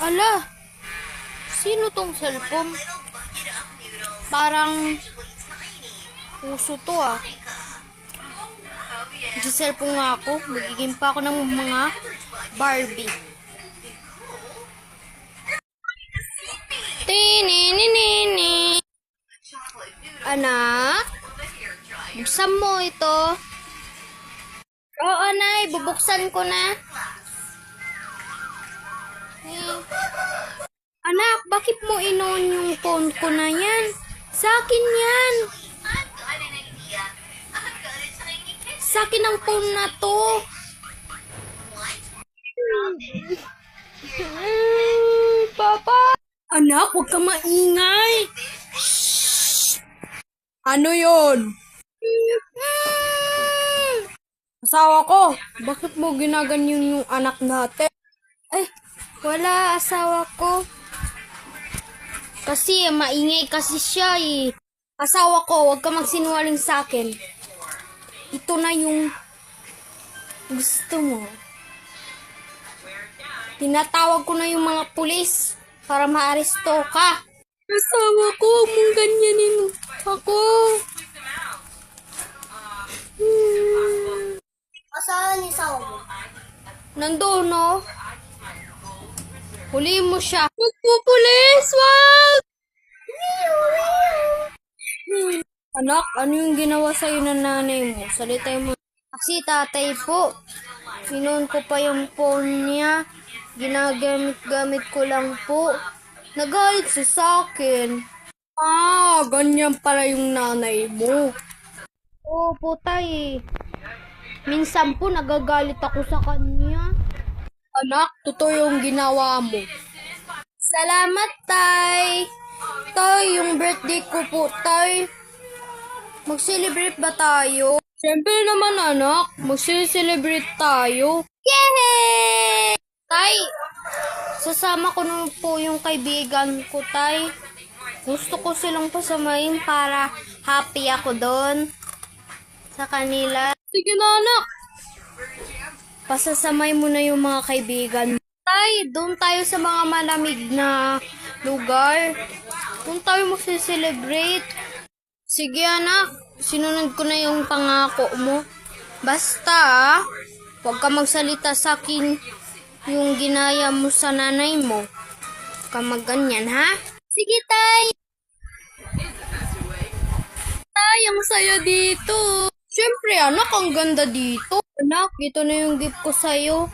Ala, sino tong cellphone? Parang puso to ah. Cellphone nga ako. Magiging pa ako ng mga Barbie. Tininini. Anak, buksan mo ito. Oo, Nay, bubuksan ko na. Anak, bakit mo inon yung phone ko na yan? Sa akin yan. Sa akin ang phone na to. Papa. Anak, huwag ka maingay. Ano yon? Asawa ko, bakit mo ginaganyan yung anak natin? Ay, wala asawa ko. Kasi maingay kasi siya eh. Asawa ko, huwag ka magsinungaling sa akin. Ito na yung gusto mo. Tinatawag ko na yung mga pulis para maaresto ka. Asawa ko, mong ganyanin ako. Asahan ni asawa mo? Nandoon, no? Huli mo siya. Wag po, pulis! Wag! Anak, ano yung ginawa sa'yo ng nanay mo? Salitay mo. Kasi tatay po, sinuon ko pa yung phone niya. Ginagamit-gamit ko lang po. Nagalit siya sa akin. Ah, ganyan pala yung nanay mo. Oo po, tay. Minsan po nagagalit ako sa kanya. Anak, totoo yung ginawa mo. Salamat, tay. Tay, yung birthday ko po, tay. Mag-celebrate ba tayo? Siyempre naman, anak. Mag-celebrate tayo. Yay! Tay, sasama ko na po yung kaibigan ko, tay. Gusto ko silang pasamahin para happy ako doon sa kanila. Sige na, anak. Pasasamay mo na yung mga kaibigan mo. Tay, doon tayo sa mga malamig na lugar. Doon tayo mag-celebrate. Sige, anak. Sinunod ko na yung pangako mo. Basta, huwag ka magsalita sa akin yung ginaya mo sa nanay mo. Huwag ka magganyan, ha? Sige, tay. Tay, ang saya dito. Siyempre, anak, ang ganda dito. Anak, ito na yung gift ko sa'yo.